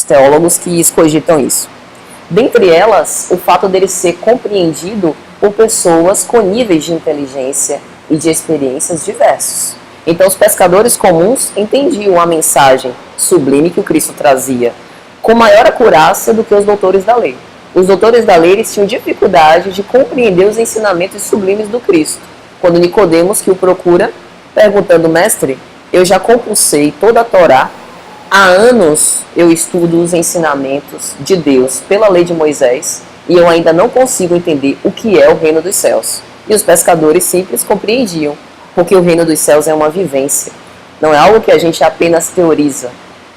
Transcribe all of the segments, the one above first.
teólogos que excogitam isso. Dentre elas, o fato dele ser compreendido por pessoas com níveis de inteligência e de experiências diversos. Então, os pescadores comuns entendiam a mensagem sublime que o Cristo trazia com maior acurácia do que os doutores da lei. Os doutores da lei tinham dificuldade de compreender os ensinamentos sublimes do Cristo. Quando Nicodemos, que o procura, perguntando: mestre, eu já compulsei toda a Torá, há anos eu estudo os ensinamentos de Deus pela lei de Moisés e eu ainda não consigo entender o que é o reino dos céus. E os pescadores simples compreendiam, porque o reino dos céus é uma vivência, não é algo que a gente apenas teoriza,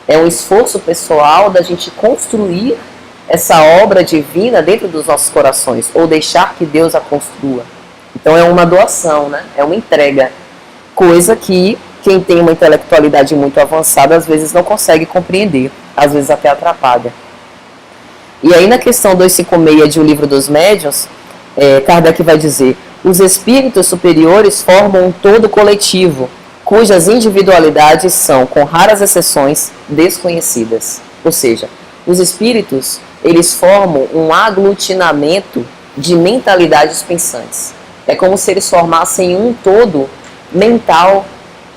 é um esforço pessoal da gente construir essa obra divina dentro dos nossos corações, ou deixar que Deus a construa. Então é uma doação, né? É uma entrega, coisa que quem tem uma intelectualidade muito avançada às vezes não consegue compreender, às vezes até atrapalha. E aí na questão 256 de O Livro dos Médiuns, Kardec vai dizer: os espíritos superiores formam um todo coletivo, cujas individualidades são, com raras exceções, desconhecidas. Ou seja, os espíritos, eles formam um aglutinamento de mentalidades pensantes. É como se eles formassem um todo mental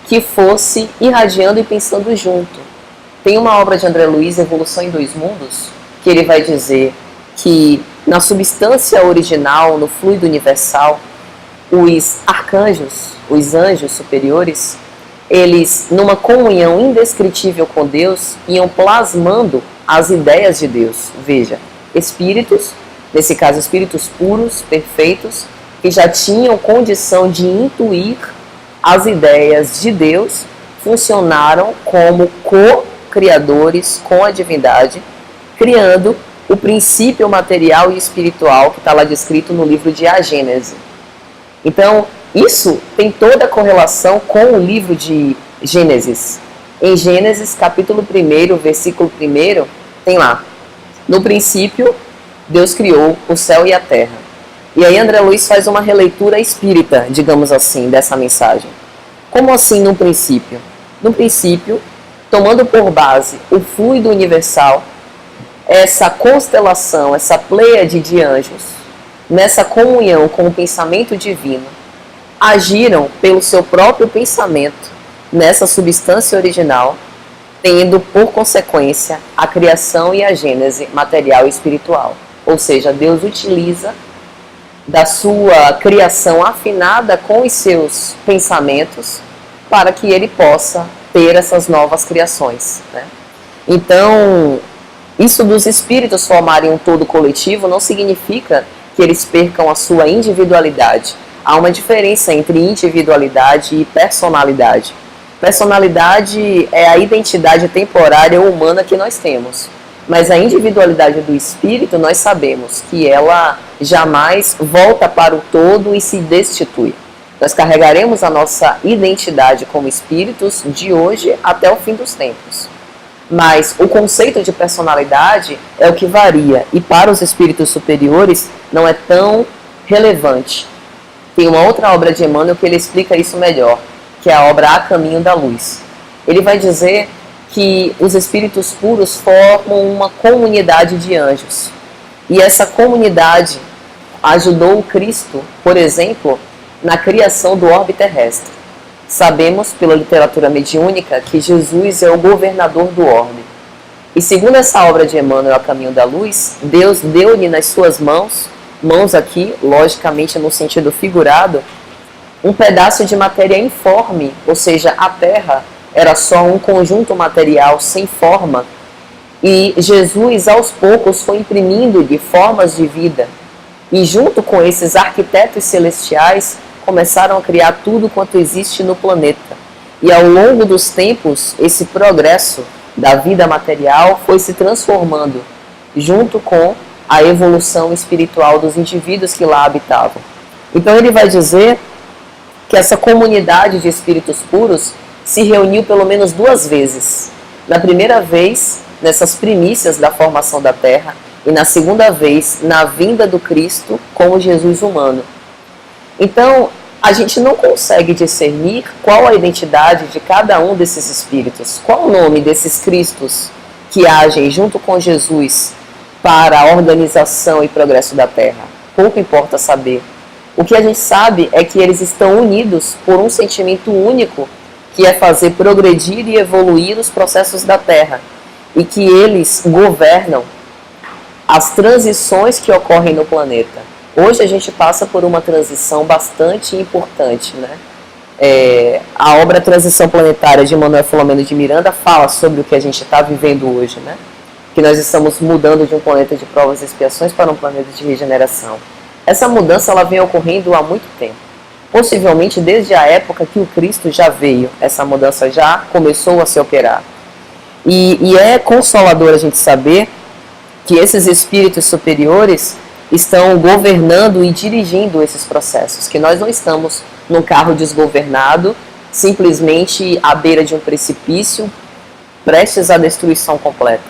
que fosse irradiando e pensando junto. Tem uma obra de André Luiz, Evolução em Dois Mundos, que ele vai dizer que na substância original, no fluido universal, os arcanjos, os anjos superiores, eles, numa comunhão indescritível com Deus, iam plasmando as ideias de Deus. Veja, espíritos, nesse caso espíritos puros, perfeitos, que já tinham condição de intuir as ideias de Deus, funcionaram como co-criadores com a divindade, criando o princípio material e espiritual que está lá descrito no livro de A Gênese. Então, isso tem toda a correlação com o livro de Gênesis. Em Gênesis, capítulo 1, versículo 1, tem lá: no princípio, Deus criou o céu e a terra. E aí André Luiz faz uma releitura espírita, digamos assim, dessa mensagem. Como assim no princípio? No princípio, tomando por base o fluido universal, essa constelação, essa pleiade de anjos, nessa comunhão com o pensamento divino, agiram pelo seu próprio pensamento nessa substância original, tendo por consequência a criação e a gênese material e espiritual. Ou seja, Deus utiliza da sua criação afinada com os seus pensamentos para que ele possa ter essas novas criações, né? Então, isso dos espíritos formarem um todo coletivo não significa que eles percam a sua individualidade. Há uma diferença entre individualidade e personalidade. Personalidade é a identidade temporária ou humana que nós temos. Mas a individualidade do espírito, nós sabemos que ela jamais volta para o todo e se destitui. Nós carregaremos a nossa identidade como espíritos de hoje até o fim dos tempos. Mas o conceito de personalidade é o que varia, e para os espíritos superiores não é tão relevante. Tem uma outra obra de Emmanuel que ele explica isso melhor, que é a obra A Caminho da Luz. Ele vai dizer que os espíritos puros formam uma comunidade de anjos. E essa comunidade ajudou o Cristo, por exemplo, na criação do orbe terrestre. Sabemos, pela literatura mediúnica, que Jesus é o governador do orbe. E segundo essa obra de Emmanuel, A Caminho da Luz, Deus deu-lhe nas suas mãos aqui, logicamente no sentido figurado, um pedaço de matéria informe, ou seja, a Terra era só um conjunto material sem forma, e Jesus aos poucos foi imprimindo-lhe formas de vida, e junto com esses arquitetos celestiais começaram a criar tudo quanto existe no planeta. E ao longo dos tempos, esse progresso da vida material foi se transformando junto com a evolução espiritual dos indivíduos que lá habitavam. Então ele vai dizer que essa comunidade de espíritos puros se reuniu pelo menos 2 vezes. Na primeira vez, nessas primícias da formação da Terra, e na segunda vez, na vinda do Cristo como Jesus humano. Então, a gente não consegue discernir qual a identidade de cada um desses espíritos, qual o nome desses Cristos que agem junto com Jesus para a organização e progresso da Terra. Pouco importa saber. O que a gente sabe é que eles estão unidos por um sentimento único, que é fazer progredir e evoluir os processos da Terra, e que eles governam as transições que ocorrem no planeta. Hoje a gente passa por uma transição bastante importante, né? A obra Transição Planetária de Manuel Filomeno de Miranda fala sobre o que a gente está vivendo hoje, né? Que nós estamos mudando de um planeta de provas e expiações para um planeta de regeneração. Essa mudança ela vem ocorrendo há muito tempo. Possivelmente desde a época que o Cristo já veio, essa mudança já começou a se operar. E é consolador a gente saber que esses espíritos superiores estão governando e dirigindo esses processos, que nós não estamos num carro desgovernado, simplesmente à beira de um precipício, prestes à destruição completa.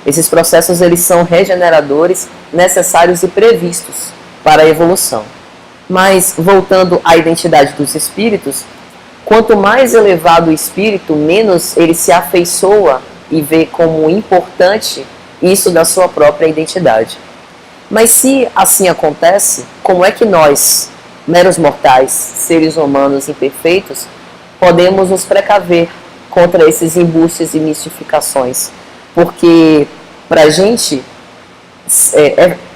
Esses processos eles são regeneradores, necessários e previstos para a evolução. Mas, voltando à identidade dos espíritos, quanto mais elevado o espírito, menos ele se afeiçoa e vê como importante isso da sua própria identidade. Mas se assim acontece, como é que nós, meros mortais, seres humanos imperfeitos, podemos nos precaver contra esses embustes e mistificações? Porque para a gente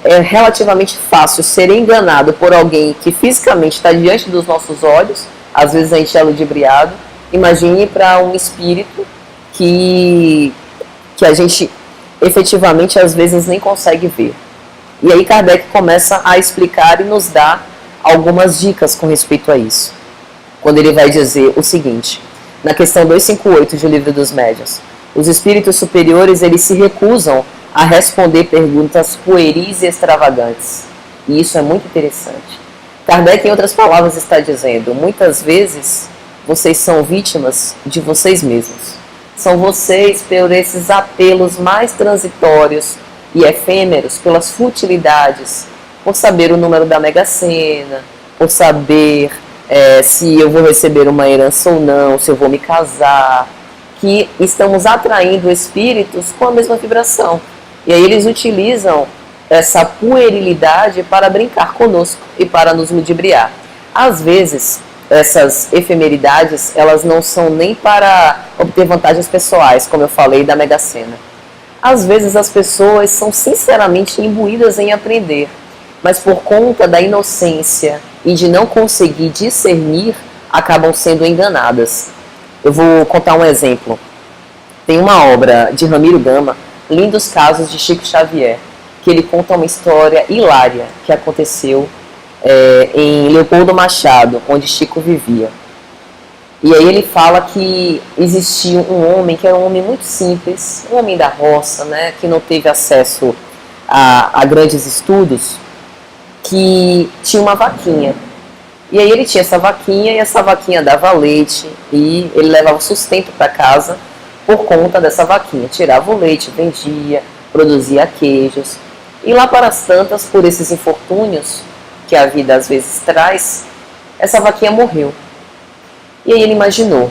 é relativamente fácil ser enganado por alguém que fisicamente está diante dos nossos olhos, às vezes a gente é ludibriado. Imagine para um espírito que a gente efetivamente às vezes nem consegue ver. E aí Kardec começa a explicar e nos dá algumas dicas com respeito a isso. Quando ele vai dizer o seguinte, na questão 258 do Livro dos Médiuns: os espíritos superiores eles se recusam a responder perguntas pueris e extravagantes. E isso é muito interessante. Kardec, em outras palavras, está dizendo: muitas vezes vocês são vítimas de vocês mesmos. São vocês, por esses apelos mais transitórios e efêmeros, pelas futilidades, por saber o número da Mega Sena, por saber se eu vou receber uma herança ou não, se eu vou me casar, que estamos atraindo espíritos com a mesma vibração. E aí eles utilizam essa puerilidade para brincar conosco e para nos ludibriar. Às vezes, essas efemeridades, elas não são nem para obter vantagens pessoais, como eu falei da Mega Sena. Às vezes as pessoas são sinceramente imbuídas em aprender, mas por conta da inocência e de não conseguir discernir, acabam sendo enganadas. Eu vou contar um exemplo. Tem uma obra de Ramiro Gama, Lindos Casos de Chico Xavier, que ele conta uma história hilária que aconteceu em Leopoldo Machado, onde Chico vivia. E aí ele fala que existia um homem que era um homem muito simples, um homem da roça, né, que não teve acesso a grandes estudos, que tinha uma vaquinha. E aí ele tinha essa vaquinha, e essa vaquinha dava leite, e ele levava sustento para casa por conta dessa vaquinha. Tirava o leite, vendia, produzia queijos. E lá para as tantas, por esses infortúnios que a vida às vezes traz, essa vaquinha morreu. E aí ele imaginou,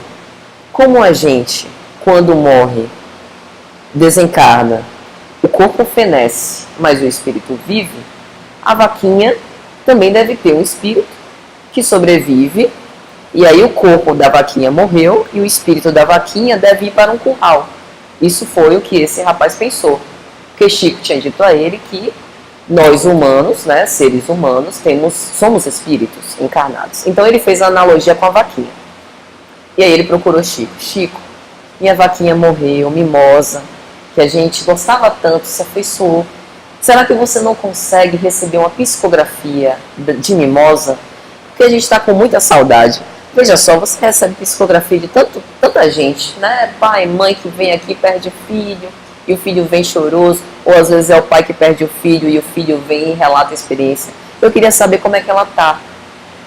como a gente, quando morre, desencarna, o corpo fenece, mas o espírito vive, a vaquinha também deve ter um espírito que sobrevive, e aí o corpo da vaquinha morreu e o espírito da vaquinha deve ir para um curral. Isso foi o que esse rapaz pensou, porque Chico tinha dito a ele que nós humanos, né, seres humanos, somos espíritos encarnados. Então ele fez a analogia com a vaquinha. E aí ele procurou Chico. Chico, minha vaquinha morreu, mimosa, que a gente gostava tanto, se afeiçoou. Será que você não consegue receber uma psicografia de mimosa? Porque a gente está com muita saudade. Veja só, você recebe psicografia de tanta gente, né? Pai, mãe que vem aqui, perde filho, e o filho vem choroso, ou às vezes é o pai que perde o filho e o filho vem e relata a experiência. Eu queria saber como é que ela está.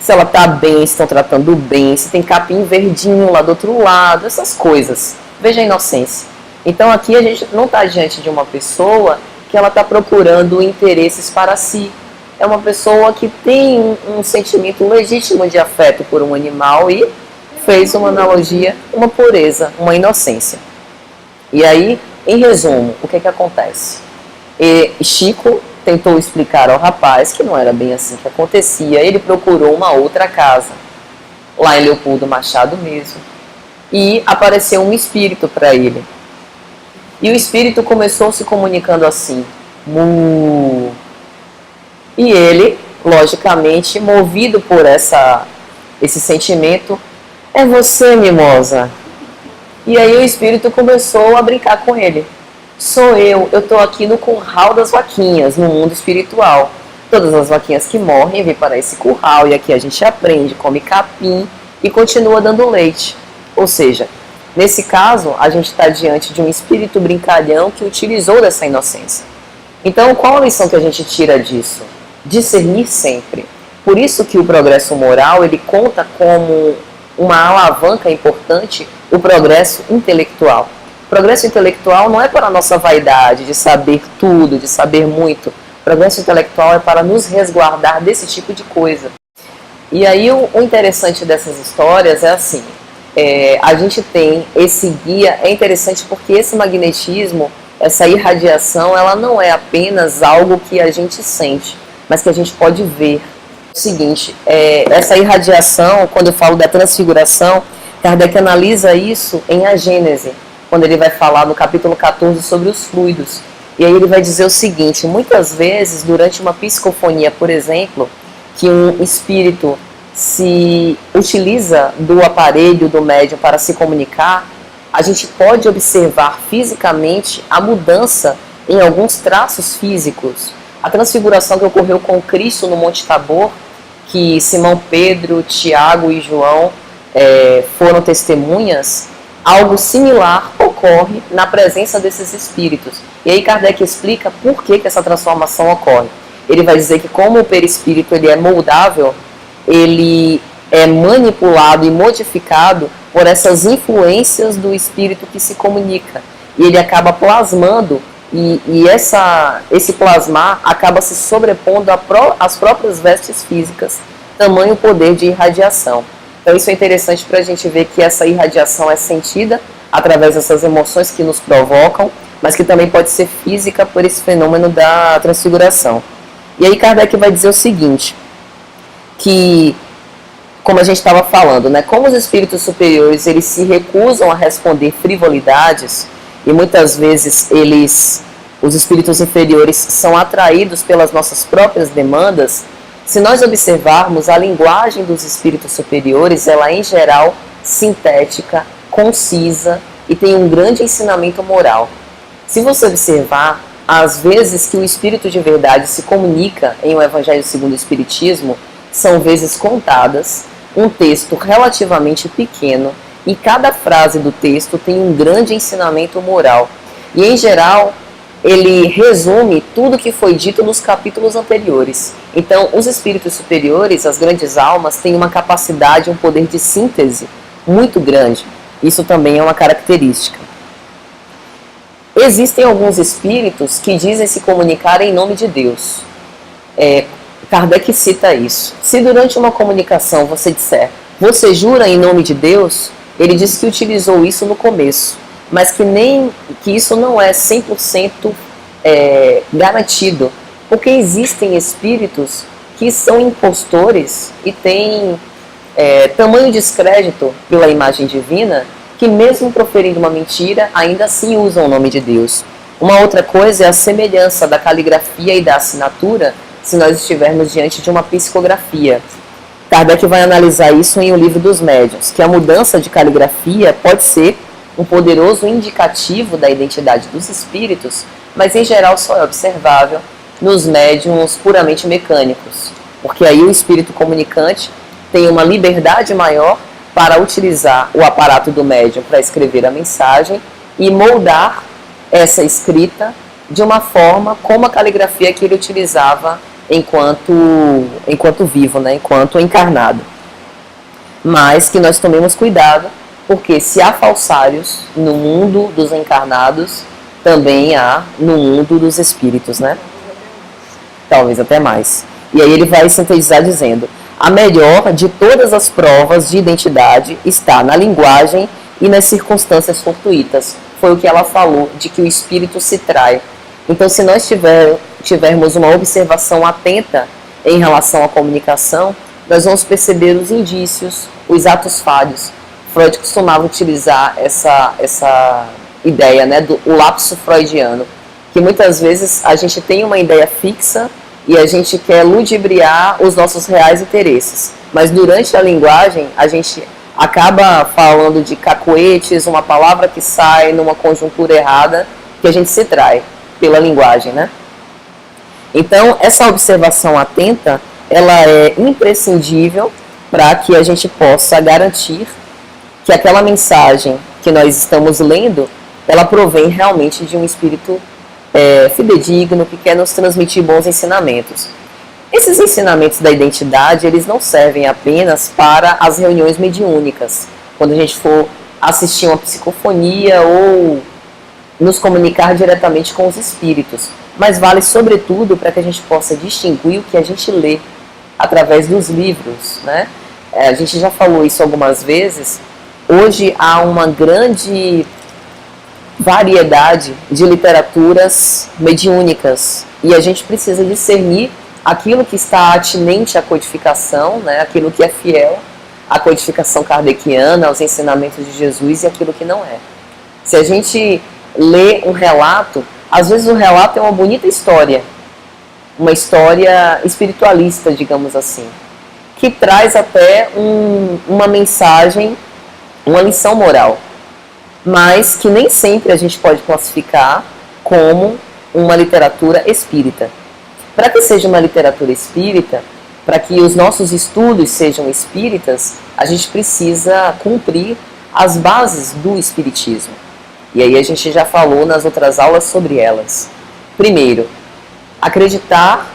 Se ela está bem, se estão tratando bem, se tem capim verdinho lá do outro lado, essas coisas. Veja a inocência. Então aqui a gente não está diante de uma pessoa que ela está procurando interesses para si. É uma pessoa que tem um sentimento legítimo de afeto por um animal e fez uma analogia, uma pureza, uma inocência. E aí Em resumo, o que que acontece? Chico tentou explicar ao rapaz que não era bem assim que acontecia. Ele procurou uma outra casa, lá em Leopoldo Machado mesmo, e apareceu um espírito para ele. E o espírito começou se comunicando assim: mu. E ele, logicamente, movido por esse sentimento: é você, mimosa. E aí o espírito começou a brincar com ele. Sou eu estou aqui no curral das vaquinhas, no mundo espiritual. Todas as vaquinhas que morrem vêm para esse curral, e aqui a gente aprende, come capim e continua dando leite. Ou seja, nesse caso, a gente está diante de um espírito brincalhão que utilizou dessa inocência. Então, qual a lição que a gente tira disso? Discernir sempre. Por isso que o progresso moral, ele conta como uma alavanca importante o progresso intelectual. O progresso intelectual não é para a nossa vaidade de saber tudo, de saber muito. O progresso intelectual é para nos resguardar desse tipo de coisa. E aí o interessante dessas histórias é assim, a gente tem esse guia, é interessante porque esse magnetismo, essa irradiação, ela não é apenas algo que a gente sente, mas que a gente pode ver. O seguinte, essa irradiação, quando eu falo da transfiguração, Kardec analisa isso em A Gênese, quando ele vai falar no capítulo 14 sobre os fluidos. E aí ele vai dizer o seguinte: muitas vezes, durante uma psicofonia, por exemplo, que um espírito se utiliza do aparelho do médium para se comunicar, a gente pode observar fisicamente a mudança em alguns traços físicos. A transfiguração que ocorreu com Cristo no Monte Tabor, que Simão Pedro, Tiago e João foram testemunhas, algo similar ocorre na presença desses espíritos. E aí Kardec explica por que essa transformação ocorre. Ele vai dizer que como o perispírito ele é moldável, ele é manipulado e modificado por essas influências do espírito que se comunica. E ele acaba plasmando, e esse plasmar acaba se sobrepondo às próprias vestes físicas, tamanho poder de irradiação. Então isso é interessante para a gente ver que essa irradiação é sentida através dessas emoções que nos provocam, mas que também pode ser física por esse fenômeno da transfiguração. E aí Kardec vai dizer o seguinte, que, como a gente estava falando, né, como os espíritos superiores eles se recusam a responder frivolidades, e muitas vezes os espíritos inferiores são atraídos pelas nossas próprias demandas. Se nós observarmos a linguagem dos espíritos superiores, ela é em geral sintética, concisa e tem um grande ensinamento moral. Se você observar, às vezes que o espírito de verdade se comunica em um Evangelho segundo o Espiritismo, são vezes contadas, um texto relativamente pequeno, e cada frase do texto tem um grande ensinamento moral. E em geral, ele resume tudo que foi dito nos capítulos anteriores. Então, os espíritos superiores, as grandes almas, têm uma capacidade, um poder de síntese muito grande. Isso também é uma característica. Existem alguns espíritos que dizem se comunicar em nome de Deus. Kardec cita isso. Se durante uma comunicação você disser, você jura em nome de Deus, ele diz que utilizou isso no começo, mas que isso não é 100% garantido, porque existem espíritos que são impostores e têm tamanho descrédito pela imagem divina, que mesmo proferindo uma mentira, ainda assim usam o nome de Deus. Uma outra coisa é a semelhança da caligrafia e da assinatura, se nós estivermos diante de uma psicografia. Kardec vai analisar isso em O Livro dos Médiuns, que a mudança de caligrafia pode ser um poderoso indicativo da identidade dos espíritos, mas em geral só é observável nos médiuns puramente mecânicos, porque aí o espírito comunicante tem uma liberdade maior para utilizar o aparato do médium para escrever a mensagem e moldar essa escrita de uma forma como a caligrafia que ele utilizava enquanto vivo, né, enquanto encarnado. Mas que nós tomemos cuidado, porque se há falsários no mundo dos encarnados, também há no mundo dos espíritos, né? Talvez até mais. E aí ele vai sintetizar dizendo: a melhor de todas as provas de identidade está na linguagem e nas circunstâncias fortuitas. foi o que ela falou, de que o espírito se trai. Então, se nós tivermos uma observação atenta em relação à comunicação, nós vamos perceber os indícios, os atos falhos. Freud costumava utilizar essa ideia, né, o lapso freudiano, que muitas vezes a gente tem uma ideia fixa e a gente quer ludibriar os nossos reais interesses. Mas durante a linguagem, a gente acaba falando de cacoetes, uma palavra que sai numa conjuntura errada, que a gente se trai pela linguagem, né? Então, essa observação atenta, ela é imprescindível para que a gente possa garantir que aquela mensagem que nós estamos lendo, ela provém realmente de um espírito fidedigno, que quer nos transmitir bons ensinamentos. Esses ensinamentos da identidade, eles não servem apenas para as reuniões mediúnicas, quando a gente for assistir uma psicofonia ou nos comunicar diretamente com os espíritos, mas vale sobretudo para que a gente possa distinguir o que a gente lê através dos livros, né? A gente já falou isso algumas vezes. Hoje há uma grande variedade de literaturas mediúnicas e a gente precisa discernir aquilo que está atinente à codificação, né, aquilo que é fiel à codificação kardeciana, aos ensinamentos de Jesus, e aquilo que não é. Se a gente lê um relato, às vezes o relato é uma bonita história, uma história espiritualista, digamos assim, que traz até uma mensagem, uma lição moral, mas que nem sempre a gente pode classificar como uma literatura espírita. Para que seja uma literatura espírita, para que os nossos estudos sejam espíritas, a gente precisa cumprir as bases do espiritismo. E aí a gente já falou nas outras aulas sobre elas. Primeiro, acreditar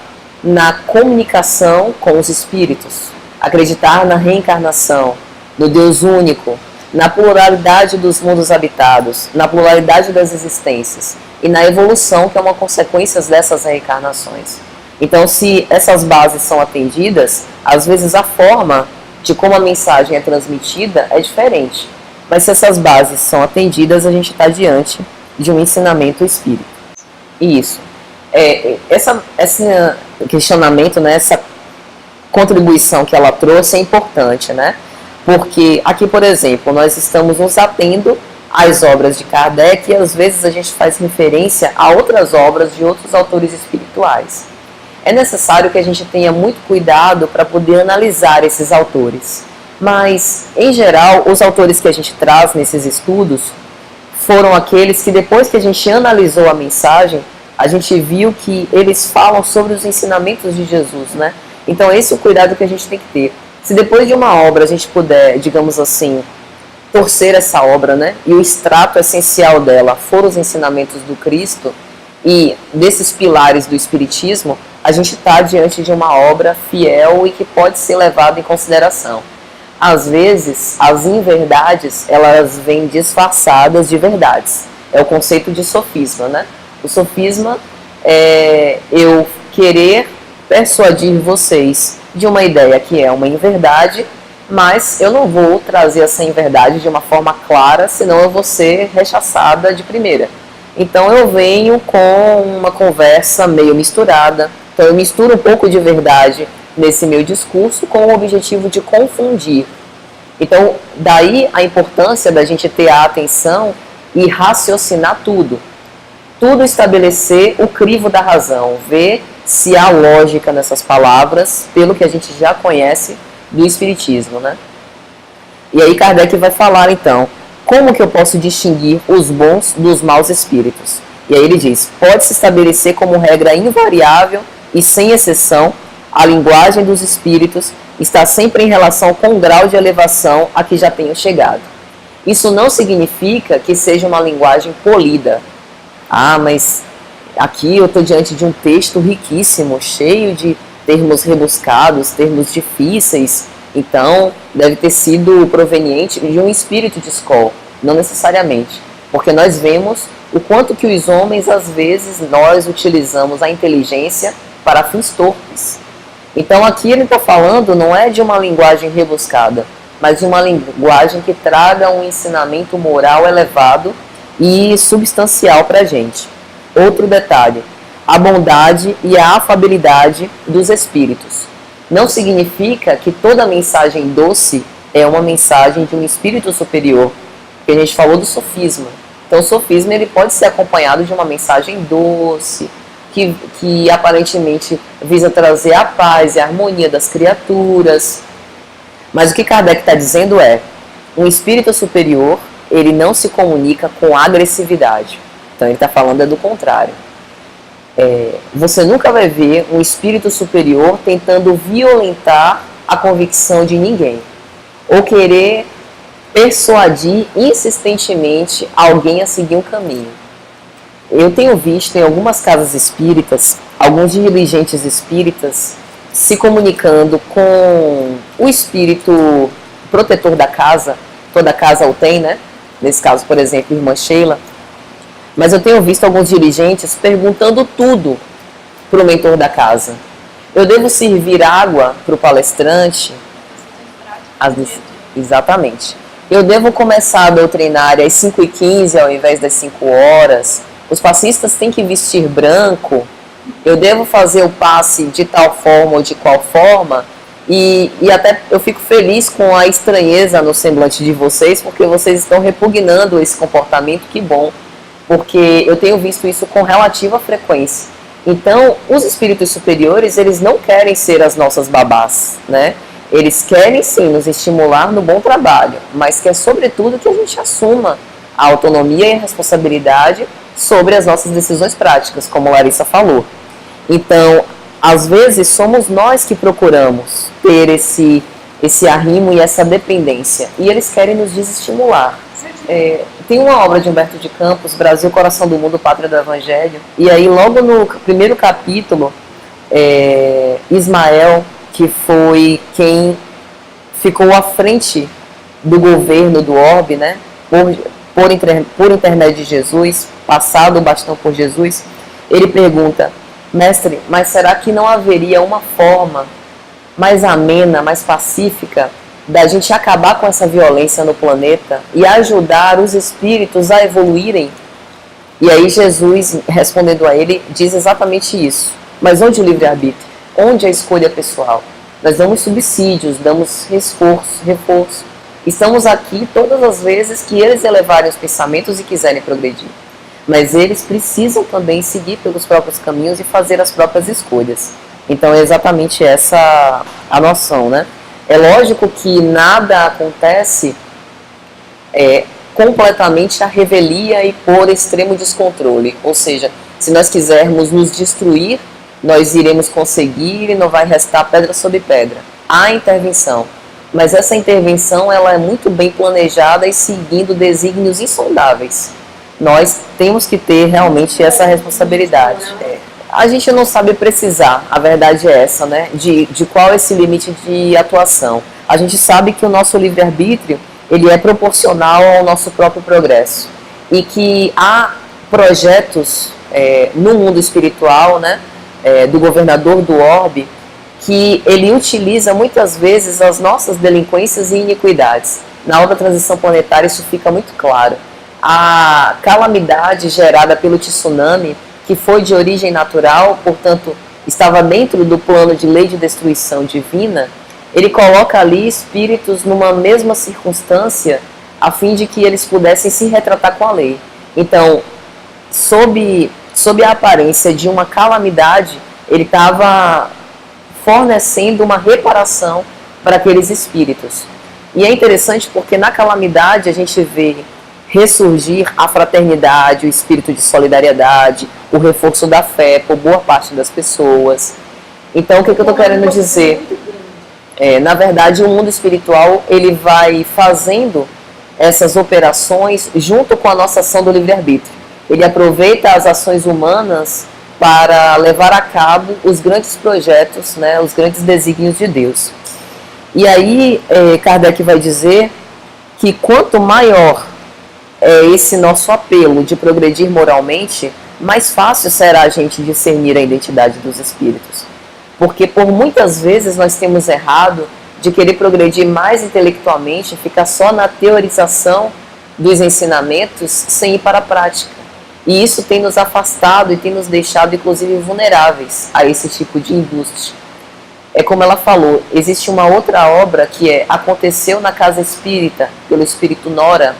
na comunicação com os espíritos, acreditar na reencarnação, no Deus único, na pluralidade dos mundos habitados, na pluralidade das existências e na evolução, que é uma consequência dessas reencarnações. Então, se essas bases são atendidas, às vezes a forma de como a mensagem é transmitida é diferente. Mas se essas bases são atendidas, a gente está diante de um ensinamento espírita. E isso. Esse questionamento, né, essa contribuição que ela trouxe é importante, né? Porque aqui, por exemplo, nós estamos nos atendo às obras de Kardec e às vezes a gente faz referência a outras obras de outros autores espirituais. É necessário que a gente tenha muito cuidado para poder analisar esses autores. Mas, em geral, os autores que a gente traz nesses estudos foram aqueles que, depois que a gente analisou a mensagem, a gente viu que eles falam sobre os ensinamentos de Jesus, né? Então, esse é o cuidado que a gente tem que ter. Se depois de uma obra a gente puder, digamos assim, torcer essa obra, né, e o extrato essencial dela for os ensinamentos do Cristo e desses pilares do Espiritismo, a gente está diante de uma obra fiel e que pode ser levada em consideração. Às vezes, as inverdades, elas vêm disfarçadas de verdades. É o conceito de sofisma, né? O sofisma é eu querer persuadir vocês de uma ideia que é uma inverdade, mas eu não vou trazer essa inverdade de uma forma clara, senão eu vou ser rechaçada de primeira. Então eu venho com uma conversa meio misturada, então eu misturo um pouco de verdade nesse meu discurso com o objetivo de confundir. Então daí a importância da gente ter a atenção e raciocinar tudo. Tudo estabelecer o crivo da razão, ver se há lógica nessas palavras, pelo que a gente já conhece do Espiritismo, né? E aí Kardec vai falar, então, como que eu posso distinguir os bons dos maus espíritos? E aí ele diz, pode-se estabelecer como regra invariável e sem exceção, a linguagem dos espíritos está sempre em relação com o grau de elevação a que já tenham chegado. Isso não significa que seja uma linguagem polida. Ah, mas aqui eu estou diante de um texto riquíssimo, cheio de termos rebuscados, termos difíceis, então deve ter sido proveniente de um espírito de escola, não necessariamente, porque nós vemos o quanto que os homens, às vezes, nós utilizamos a inteligência para fins torpes. Então aqui ele está falando não é de uma linguagem rebuscada, mas de uma linguagem que traga um ensinamento moral elevado e substancial para a gente. Outro detalhe, a bondade e a afabilidade dos espíritos. Não significa que toda mensagem doce é uma mensagem de um espírito superior, porque a gente falou do sofisma. Então o sofisma ele pode ser acompanhado de uma mensagem doce, que aparentemente visa trazer a paz e a harmonia das criaturas. Mas o que Kardec está dizendo é, um espírito superior, ele não se comunica com agressividade. Então ele está falando do contrário. Você nunca vai ver um espírito superior tentando violentar a convicção de ninguém, ou querer persuadir insistentemente alguém a seguir um caminho. Eu tenho visto em algumas casas espíritas, alguns dirigentes espíritas se comunicando com o espírito protetor da casa, toda casa o tem, né? Nesse caso, por exemplo, a irmã Sheila. Mas eu tenho visto alguns dirigentes perguntando tudo para o mentor da casa. Eu devo servir água para o palestrante? Exatamente. Eu devo começar a doutrinária às 5h15 ao invés das 5 horas? Os passistas têm que vestir branco? Eu devo fazer o passe de tal forma ou de qual forma? E até eu fico feliz com a estranheza no semblante de vocês, porque vocês estão repugnando esse comportamento, que bom. Porque eu tenho visto isso com relativa frequência. Então, os espíritos superiores, eles não querem ser as nossas babás, né? Eles querem sim nos estimular no bom trabalho, mas quer sobretudo que a gente assuma a autonomia e a responsabilidade sobre as nossas decisões práticas, como Larissa falou. Então, às vezes somos nós que procuramos ter esse arrimo e essa dependência, e eles querem nos desestimular. Tem uma obra de Humberto de Campos, Brasil, Coração do Mundo, Pátria do Evangelho, e aí logo no primeiro capítulo, Ismael, que foi quem ficou à frente do governo do orbe, né, por intermédio de Jesus, passado o bastão por Jesus, ele pergunta: mestre, mas será que não haveria uma forma mais amena, mais pacífica, da gente acabar com essa violência no planeta e ajudar os espíritos a evoluírem? E aí Jesus, respondendo a ele, diz exatamente isso. Mas onde o livre-arbítrio? Onde a escolha pessoal? Nós damos subsídios, damos reforço. Estamos aqui todas as vezes que eles elevarem os pensamentos e quiserem progredir. Mas eles precisam também seguir pelos próprios caminhos e fazer as próprias escolhas. Então é exatamente essa a noção, né? É lógico que nada acontece completamente à revelia e por extremo descontrole. Ou seja, se nós quisermos nos destruir, nós iremos conseguir e não vai restar pedra sobre pedra. Há intervenção, mas essa intervenção ela é muito bem planejada e seguindo desígnios insondáveis. Nós temos que ter realmente essa responsabilidade. A gente não sabe precisar, a verdade é essa, né? De qual é esse limite de atuação. A gente sabe que o nosso livre-arbítrio ele é proporcional ao nosso próprio progresso. E que há projetos no mundo espiritual, né? Do governador do orbe, que ele utiliza muitas vezes as nossas delinquências e iniquidades. Na obra Transição Planetária isso fica muito claro. A calamidade gerada pelo tsunami, que foi de origem natural, portanto, estava dentro do plano de lei de destruição divina, ele coloca ali espíritos numa mesma circunstância, a fim de que eles pudessem se retratar com a lei. Então, sob a aparência de uma calamidade, ele estava fornecendo uma reparação para aqueles espíritos. E é interessante porque na calamidade a gente vê ressurgir a fraternidade, o espírito de solidariedade, o reforço da fé por boa parte das pessoas. Então, o que eu estou querendo dizer? Na verdade, o mundo espiritual ele vai fazendo essas operações junto com a nossa ação do livre-arbítrio. Ele aproveita as ações humanas para levar a cabo os grandes projetos, né, os grandes desígnios de Deus. E aí, Kardec vai dizer que quanto maior esse nosso apelo de progredir moralmente, mais fácil será a gente discernir a identidade dos espíritos. Porque por muitas vezes nós temos errado de querer progredir mais intelectualmente, ficar só na teorização dos ensinamentos sem ir para a prática. E isso tem nos afastado e tem nos deixado, inclusive, vulneráveis a esse tipo de embuste. É como ela falou, existe uma outra obra que é Aconteceu na Casa Espírita, pelo Espírito Nora,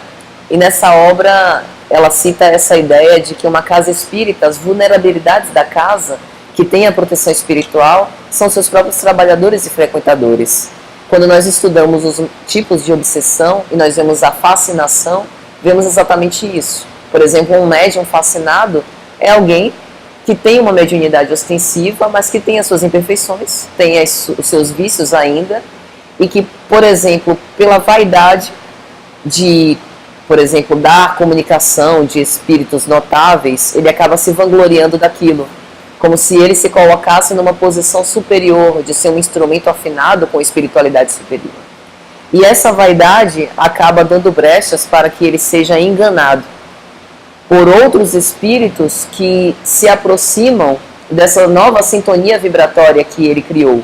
e nessa obra ela cita essa ideia de que uma casa espírita, as vulnerabilidades da casa, que tem a proteção espiritual, são seus próprios trabalhadores e frequentadores. Quando nós estudamos os tipos de obsessão e nós vemos a fascinação, vemos exatamente isso. Por exemplo, um médium fascinado é alguém que tem uma mediunidade ostensiva, mas que tem as suas imperfeições, tem os seus vícios ainda, e que, por exemplo, pela vaidade de, por exemplo, dar comunicação de espíritos notáveis, ele acaba se vangloriando daquilo, como se ele se colocasse numa posição superior, de ser um instrumento afinado com espiritualidade superior. E essa vaidade acaba dando brechas para que ele seja enganado por outros espíritos que se aproximam dessa nova sintonia vibratória que ele criou.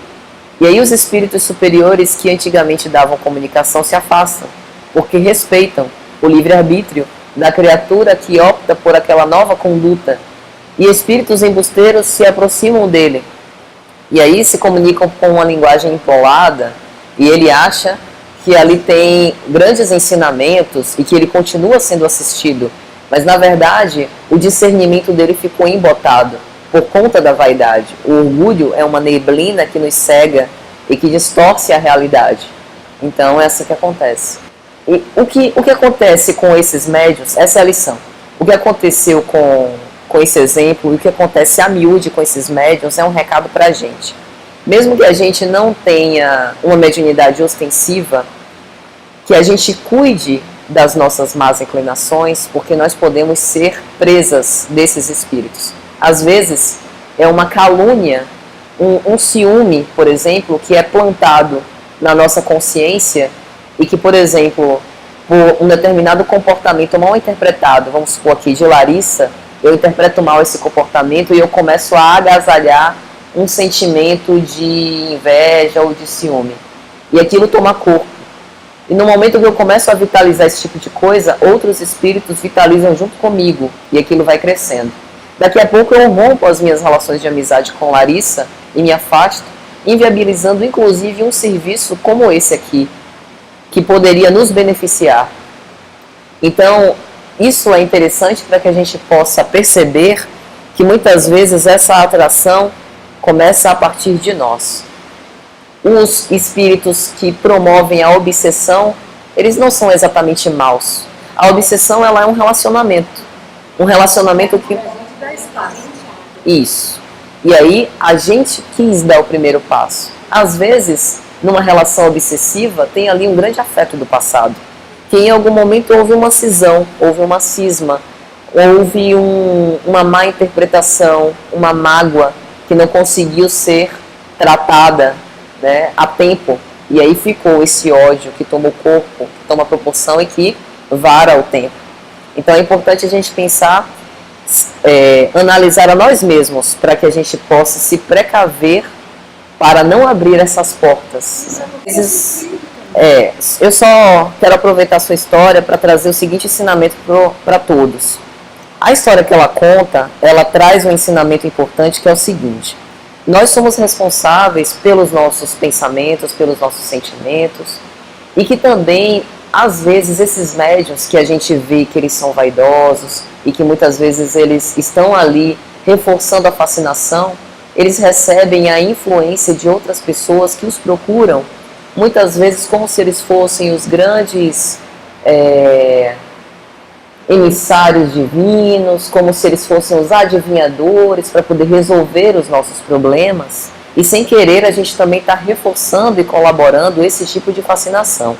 E aí os espíritos superiores que antigamente davam comunicação se afastam, porque respeitam o livre-arbítrio da criatura que opta por aquela nova conduta. E espíritos embusteiros se aproximam dele. E aí se comunicam com uma linguagem empolada, e ele acha que ali tem grandes ensinamentos e que ele continua sendo assistido. Mas, na verdade, o discernimento dele ficou embotado por conta da vaidade. O orgulho é uma neblina que nos cega e que distorce a realidade. Então, é assim que acontece. E o que acontece com esses médiuns? Essa é a lição. O que aconteceu com esse exemplo e o que acontece a miúde com esses médiuns é um recado para a gente. Mesmo que a gente não tenha uma mediunidade ostensiva, que a gente cuide das nossas más inclinações, porque nós podemos ser presas desses espíritos. Às vezes é uma calúnia, um ciúme, por exemplo, que é plantado na nossa consciência e que, por exemplo, por um determinado comportamento mal interpretado, vamos supor aqui de Larissa, eu interpreto mal esse comportamento e eu começo a agasalhar um sentimento de inveja ou de ciúme. E aquilo toma corpo. E no momento que eu começo a vitalizar esse tipo de coisa, outros espíritos vitalizam junto comigo e aquilo vai crescendo. Daqui a pouco eu rompo as minhas relações de amizade com Larissa e me afasto, inviabilizando inclusive um serviço como esse aqui, que poderia nos beneficiar. Então, isso é interessante para que a gente possa perceber que muitas vezes essa atração começa a partir de nós. Os espíritos que promovem a obsessão, eles não são exatamente maus. A obsessão, ela é um relacionamento. Um relacionamento que... Isso. E aí, a gente quis dar o primeiro passo. Às vezes, numa relação obsessiva, tem ali um grande afeto do passado. Que em algum momento houve uma cisão, houve uma cisma, houve uma má interpretação, uma mágoa que não conseguiu ser tratada, né, a tempo, e aí ficou esse ódio que toma o corpo, que toma proporção e que vara o tempo. Então é importante a gente pensar, analisar a nós mesmos, para que a gente possa se precaver para não abrir essas portas. Eu só quero aproveitar a sua história para trazer o seguinte ensinamento para todos. A história que ela conta, ela traz um ensinamento importante que é o seguinte: nós somos responsáveis pelos nossos pensamentos, pelos nossos sentimentos, e que também, às vezes, esses médiuns que a gente vê que eles são vaidosos e que muitas vezes eles estão ali reforçando a fascinação, eles recebem a influência de outras pessoas que os procuram, muitas vezes como se eles fossem os grandes emissários divinos, como se eles fossem os adivinhadores para poder resolver os nossos problemas. E sem querer a gente também está reforçando e colaborando esse tipo de fascinação.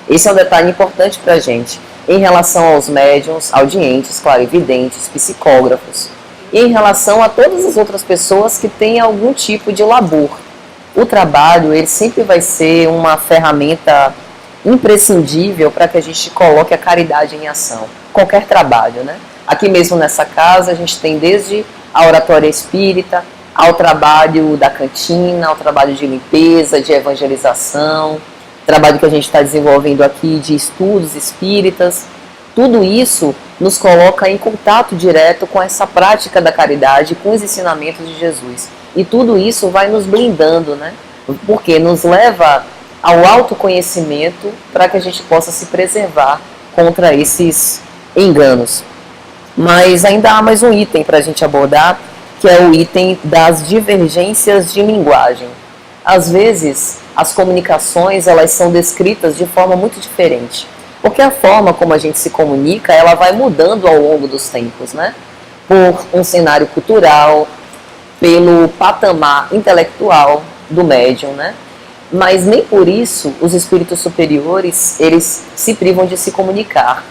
Esse é um detalhe importante para a gente em relação aos médiuns, audientes, clarividentes, psicógrafos e em relação a todas as outras pessoas que têm algum tipo de labor. O trabalho, ele sempre vai ser uma ferramenta imprescindível para que a gente coloque a caridade em ação. Qualquer trabalho, né? Aqui mesmo nessa casa a gente tem desde a oratória espírita, ao trabalho da cantina, ao trabalho de limpeza, de evangelização, trabalho que a gente está desenvolvendo aqui de estudos espíritas. Tudo isso nos coloca em contato direto com essa prática da caridade, com os ensinamentos de Jesus. E tudo isso vai nos blindando, né? Porque nos leva ao autoconhecimento para que a gente possa se preservar contra esses enganos. Mas ainda há mais um item para a gente abordar, que é o item das divergências de linguagem. Às vezes, as comunicações elas são descritas de forma muito diferente, porque a forma como a gente se comunica, ela vai mudando ao longo dos tempos, né? Por um cenário cultural, pelo patamar intelectual do médium, né? Mas nem por isso os espíritos superiores, eles se privam de se comunicar.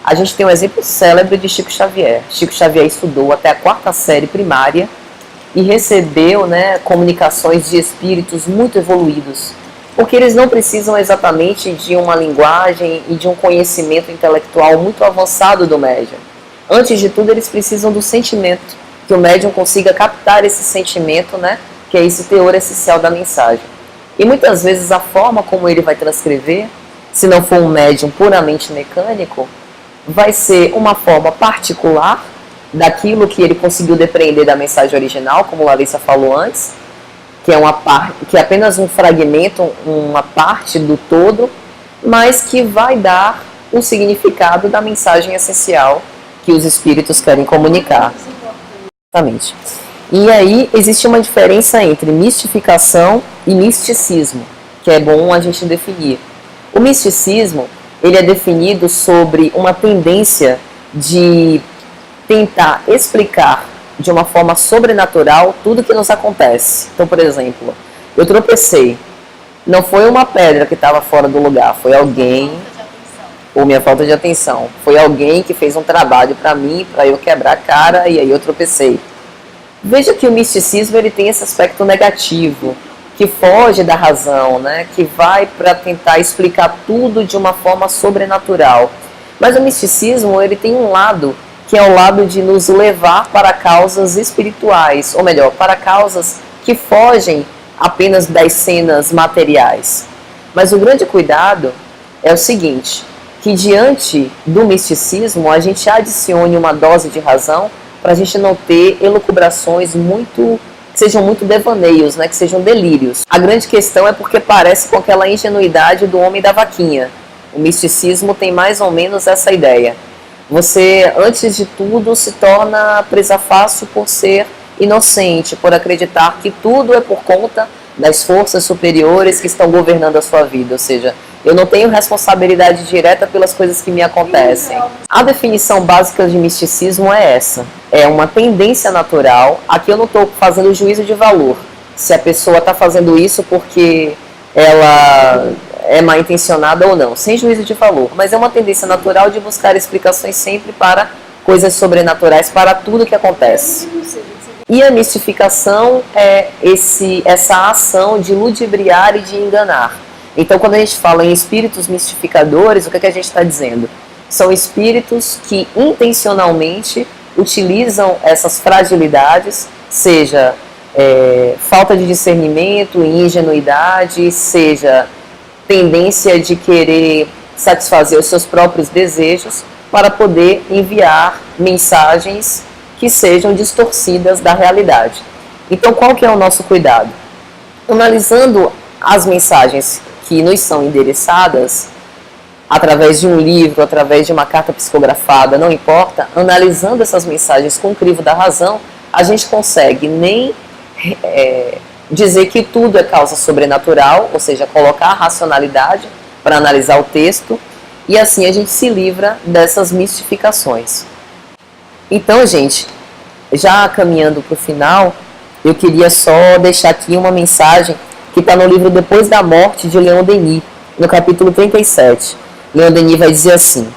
A gente tem um exemplo célebre de Chico Xavier. Chico Xavier estudou até a 4ª série primária e recebeu, né, comunicações de espíritos muito evoluídos, porque eles não precisam exatamente de uma linguagem e de um conhecimento intelectual muito avançado do médium. Antes de tudo, eles precisam do sentimento, que o médium consiga captar esse sentimento, né, que é esse teor essencial da mensagem. E muitas vezes a forma como ele vai transcrever, se não for um médium puramente mecânico, vai ser uma forma particular daquilo que ele conseguiu depreender da mensagem original, como Larissa falou antes, que é apenas um fragmento, uma parte do todo, mas que vai dar o significado da mensagem essencial que os espíritos querem comunicar. Exatamente. E aí existe uma diferença entre mistificação e misticismo, que é bom a gente definir. O misticismo, ele é definido sobre uma tendência de tentar explicar de uma forma sobrenatural tudo que nos acontece. Então, por exemplo, eu tropecei. Não foi uma pedra que estava fora do lugar, foi alguém, ou minha falta de atenção, foi alguém que fez um trabalho para mim, para eu quebrar a cara, e aí eu tropecei. Veja que o misticismo ele tem esse aspecto negativo, que foge da razão, né? Que vai para tentar explicar tudo de uma forma sobrenatural. Mas o misticismo ele tem um lado, que é o lado de nos levar para causas espirituais, ou melhor, para causas que fogem apenas das cenas materiais. Mas o grande cuidado é o seguinte, que diante do misticismo a gente adicione uma dose de razão para a gente não ter elucubrações que sejam muito devaneios, né, que sejam delírios. A grande questão é porque parece com aquela ingenuidade do homem da vaquinha. O misticismo tem mais ou menos essa ideia. Você, antes de tudo, se torna presa fácil por ser inocente, por acreditar que tudo é por conta das forças superiores que estão governando a sua vida. Ou seja, eu não tenho responsabilidade direta pelas coisas que me acontecem. A definição básica de misticismo é essa. É uma tendência natural. Aqui eu não estou fazendo juízo de valor. Se a pessoa está fazendo isso porque ela é mal intencionada ou não, sem juízo de valor. Mas é uma tendência natural de buscar explicações sempre para coisas sobrenaturais, para tudo que acontece. E a mistificação é essa ação de ludibriar e de enganar. Então, quando a gente fala em espíritos mistificadores, o que a gente está dizendo? São espíritos que intencionalmente utilizam essas fragilidades, seja falta de discernimento, ingenuidade, seja tendência de querer satisfazer os seus próprios desejos para poder enviar mensagens que sejam distorcidas da realidade. Então, qual que é o nosso cuidado? Analisando as mensagens que nos são endereçadas, através de um livro, através de uma carta psicografada, não importa, analisando essas mensagens com o crivo da razão, a gente consegue nem dizer que tudo é causa sobrenatural, ou seja, colocar a racionalidade para analisar o texto, e assim a gente se livra dessas mistificações. Então, gente, já caminhando para o final, eu queria só deixar aqui uma mensagem que está no livro Depois da Morte, de Leon Denis, no capítulo 37. Leon Denis vai dizer assim: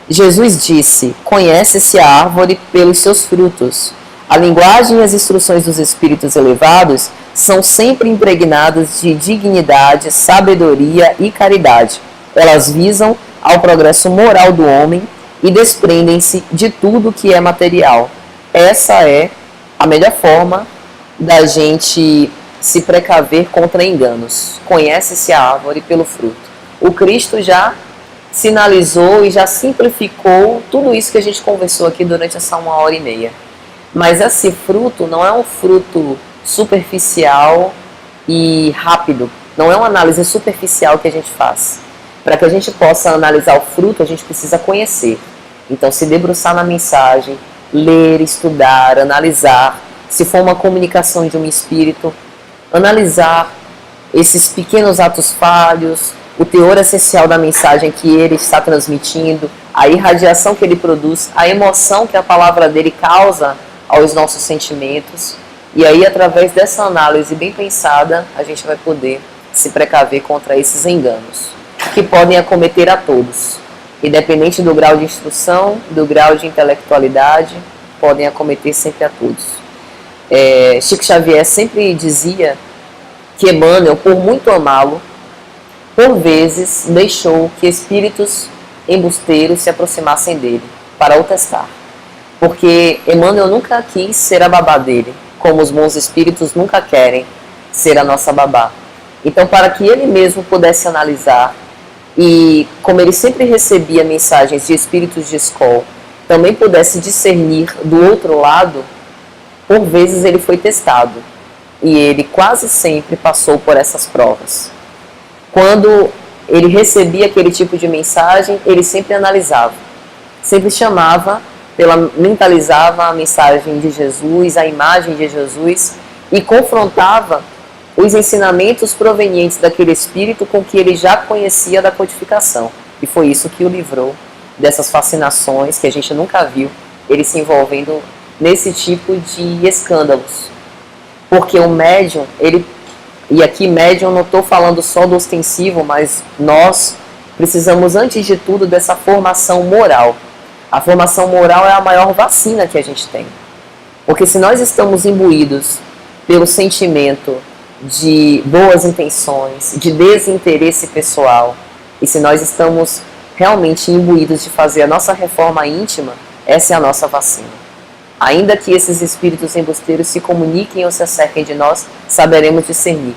Jesus disse, conhece-se a árvore pelos seus frutos. A linguagem e as instruções dos espíritos elevados são sempre impregnadas de dignidade, sabedoria e caridade. Elas visam ao progresso moral do homem e desprendem-se de tudo que é material. Essa é a melhor forma da gente se precaver contra enganos. Conhece-se a árvore pelo fruto. O Cristo já sinalizou e já simplificou tudo isso que a gente conversou aqui durante essa 1h30. Mas esse fruto não é um fruto superficial e rápido, não é uma análise superficial que a gente faz. Para que a gente possa analisar o fruto, a gente precisa conhecer. Então, se debruçar na mensagem, ler, estudar, analisar. Se for uma comunicação de um espírito, analisar esses pequenos atos falhos, o teor essencial da mensagem que ele está transmitindo, a irradiação que ele produz, a emoção que a palavra dele causa aos nossos sentimentos. E aí, através dessa análise bem pensada, a gente vai poder se precaver contra esses enganos, que podem acometer a todos. Independente do grau de instrução, do grau de intelectualidade, podem acometer sempre a todos. Chico Xavier sempre dizia que Emmanuel, por muito amá-lo, por vezes deixou que espíritos embusteiros se aproximassem dele para o testar. Porque Emmanuel nunca quis ser a babá dele, como os bons espíritos nunca querem ser a nossa babá. Então, para que ele mesmo pudesse analisar, e como ele sempre recebia mensagens de espíritos de escola, também pudesse discernir do outro lado, por vezes ele foi testado. E ele quase sempre passou por essas provas. Quando ele recebia aquele tipo de mensagem, ele sempre analisava, sempre chamava, mentalizava a mensagem de Jesus, a imagem de Jesus, e confrontava os ensinamentos provenientes daquele espírito com que ele já conhecia da codificação. E foi isso que o livrou dessas fascinações que a gente nunca viu, ele se envolvendo nesse tipo de escândalos. Porque o médium, e aqui médium não estou falando só do ostensivo, mas nós precisamos antes de tudo dessa formação moral. A formação moral é a maior vacina que a gente tem. Porque se nós estamos imbuídos pelo sentimento de boas intenções, de desinteresse pessoal, e se nós estamos realmente imbuídos de fazer a nossa reforma íntima, essa é a nossa vacina. Ainda que esses espíritos embusteiros se comuniquem ou se acerquem de nós, saberemos discernir.